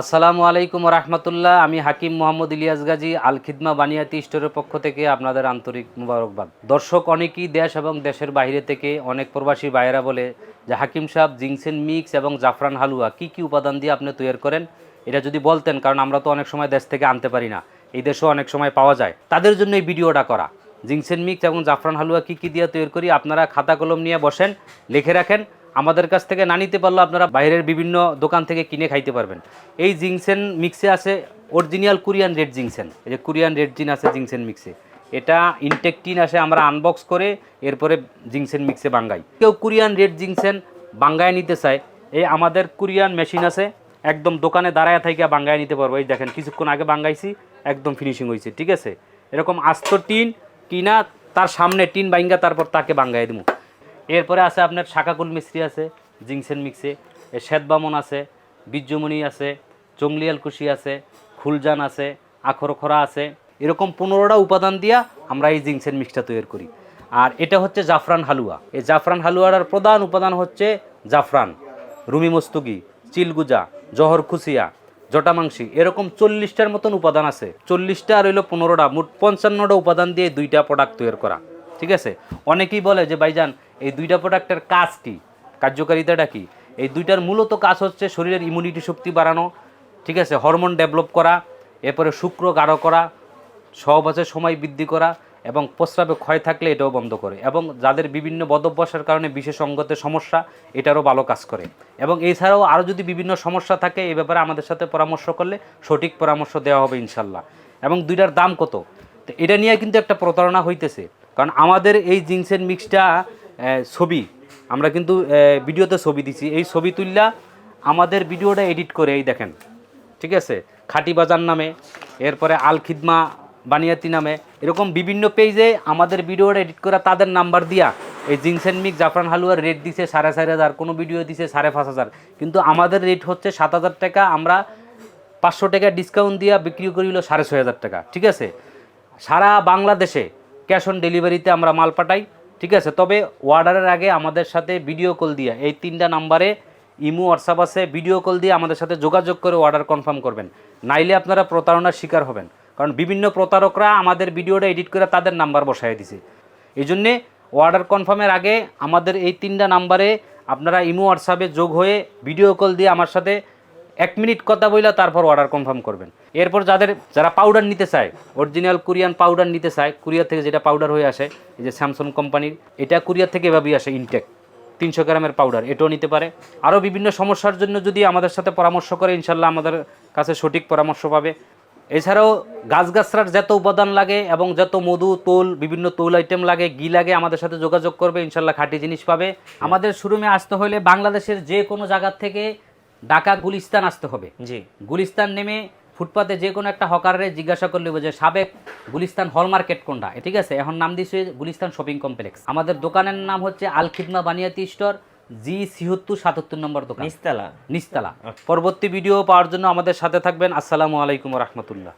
আসসালামু আলাইকুম রহমতুল্লাহ। আমি হাকিম মোহাম্মদ ইলিয়াস গাজী আল খিদমা বানিয়াতি স্টোরের পক্ষ থেকে আপনাদের আন্তরিক মুবারকবাদ। দর্শক অনেকেই দেশ এবং দেশের বাইরে থেকে অনেক প্রবাসী ভাইয়েরা বলে যে হাকিম সাহেব জিনসেন মিক্স এবং জাফরান হালুয়া কি কি উপাদান দিয়ে আপনি তৈরি করেন, এটা যদি বলতেন, কারণ আমরা তো অনেক সময় দেশ থেকে আনতে পারি না, এই দেশেও অনেক সময় পাওয়া যায়, তাদের জন্য এই ভিডিওটা করা। জিনসেন মিক্স এবং জাফরান হালুয়া কি কি দিয়ে তৈরি করি, আপনারা খাতা কলম নিয়ে বসেন, লিখে রাখেন। আমাদের কাছ থেকে না নিতে পারলেও আপনারা বাইরের বিভিন্ন দোকান থেকে কিনে খাইতে পারবেন। এই জিনসেন মিক্সে আছে অরিজিনাল কোরিয়ান রেড জিনসেন, এই যে কোরিয়ান রেড জিন আছে জিনসেন মিক্সে, এটা ইনটেক টিন আসে, আমরা আনবক্স করে এরপরে জিনসেন মিক্সে বাঙ্গাই। কেউ কোরিয়ান রেড জিনসেন বাঙ্গায় নিতে চায়, এই আমাদের কোরিয়ান মেশিন আছে, একদম দোকানে দাঁড়ায় থেকে বাঙ্গায় নিতে পারবো। এই দেখেন কিছুক্ষণ আগে বাঙ্গাইছি, একদম ফিনিশিং হয়েছে, ঠিক আছে। এরকম আস্ত টিন কিনা তার সামনে টিন বাঙ্গা তারপর তাকে বাঙ্গাই দিব। এরপরে আছে আপনার শাকাকুল মিস্ত্রি আছে জিনসেন মিক্সে, শ্বেতবামন আছে, বীর্যমণি আছে, জংলিয়াল কুশি আছে, ফুলজান আছে, আখরখরা আছে, এরকম 15টা উপাদান দিয়া আমরা এই জিনসেন মিক্সটা তৈরি করি। আর এটা হচ্ছে জাফরান হালুয়া। এই জাফরান হালুয়ার প্রধান উপাদান হচ্ছে জাফরান, রুমি মস্তুকি, চিলগুজা, জহর খুসিয়া, জটামাংসি, এরকম 40টার মতন উপাদান আছে। 40টা আর হইলো 15টা, মোট 55টা উপাদান দিয়ে 2টা প্রোডাক্ট তৈরি করা, ঠিক আছে। অনেকেই বলে যে ভাইজান এই 2টা প্রোডাক্টের কাজ কি, কার্যকারিতাটা কি? এই 2টার মূলত কাজ হচ্ছে শরীরের ইমিউনিটি শক্তি বাড়ানো, ঠিক আছে, হরমোন ডেভেলপ করা, এরপরে শুক্র গাঢ় করা, সহবাসের সময় বৃদ্ধি করা, এবং প্রস্রাবে ক্ষয় থাকলে এটাও বন্ধ করে, এবং যাদের বিভিন্ন বদভ্যাসের কারণে বিশেষ অঙ্গতের সমস্যা, এটারও ভালো কাজ করে। এবং এছাড়াও আরও যদি বিভিন্ন সমস্যা থাকে এই ব্যাপারে আমাদের সাথে পরামর্শ করলে সঠিক পরামর্শ দেওয়া হবে ইনশাল্লাহ। এবং 2টার দাম কত, তো এটা নিয়ে কিন্তু একটা প্রতারণা হইতেছে, কারণ আমাদের এই জিনসেন মিক্সটা ছবি আমরা কিন্তু ভিডিওতে ছবি দিছি, এই ছবি তুললা আমাদের ভিডিওটা এডিট করে এই দেখেন, ঠিক আছে, খাটি বাজার নামে, এরপরে আল খিদমা বানিয়াতি নামে, এরকম বিভিন্ন পেজে আমাদের ভিডিওটা এডিট করা তাদের নাম্বার দিয়া এই জিনসেন মিক্স জাফরান হালুয়ার রেট দিছে 4,500, কোনো ভিডিও দিছে 5,500, কিন্তু আমাদের রেট হচ্ছে 7,000 টাকা। আমরা 500 টাকা ডিসকাউন্ট দিয়া বিক্রি করি হলো 6,500 টাকা, ঠিক আছে। সারা বাংলাদেশে ক্যাশ অন ডেলিভারিতে আমরা মাল পাঠাই, ঠিক আছে। তবে অর্ডারের আগে আমাদের সাথে ভিডিও কল দিয়ে, এই 3টা নাম্বারে ইমো হোয়াটসঅ্যাপ আছে, ভিডিও কল দিয়ে আমাদের সাথে যোগাযোগ করে অর্ডার কনফার্ম করবেন, নাইলে আপনারা প্রতারণার শিকার হবেন, কারণ বিভিন্ন প্রতারকরা আমাদের ভিডিওটা এডিট করে তাদের নাম্বার বসায় দিছে। এই জন্যে অর্ডার কনফার্মের আগে আমাদের এই 3টা নাম্বারে আপনারা ইমো হোয়াটসঅ্যাপে যোগ হয়ে ভিডিও কল দিয়ে আমার সাথে 1 মিনিট কথা বইলা তারপর অর্ডার কনফার্ম করবেন। এরপর যারা পাউডার নিতে চায়, অরিজিনাল কোরিয়ান পাউডার নিতে চায়, কুরিয়ার থেকে যেটা পাউডার হয়ে আসে, এই যে স্যামসং কোম্পানির, এটা কুরিয়ার থেকে এভাবেই আসে ইনটেক 300 গ্রামের পাউডার, এটাও নিতে পারে। আরও বিভিন্ন সমস্যার জন্য যদি আমাদের সাথে পরামর্শ করে ইনশাল্লাহ আমাদের কাছে সঠিক পরামর্শ পাবে। এছাড়াও গাছগাছরার যত উপাদান লাগে এবং যত মধু, তোল, বিভিন্ন তৈল আইটেম লাগে, ঘি লাগে, আমাদের সাথে যোগাযোগ করবে, ইনশাল্লাহ খাঁটি জিনিস পাবে। আমাদের শোরুমে আসতে হলে বাংলাদেশের যে কোনো জায়গার থেকে ঢাকা গুলিস্তান আসতে হবে। জি, গুলিস্তান নেমে ফুটপাতে যে কোনো একটা হকারে জিজ্ঞাসা করলে যে সাবেক গুলিস্তান হল মার্কেট কোনটা, ঠিক আছে, এখন নাম দিয়েছে গুলিস্তান শপিং কমপ্লেক্স। আমাদের দোকানের নাম হচ্ছে আল খিদমা বানিয়াতি স্টোর, G76 নম্বর দোকান, নিচতলা। পরবর্তী ভিডিও পাওয়ার জন্য আমাদের সাথে থাকবেন। আসসালামু আলাইকুম রহমতুল্লাহ।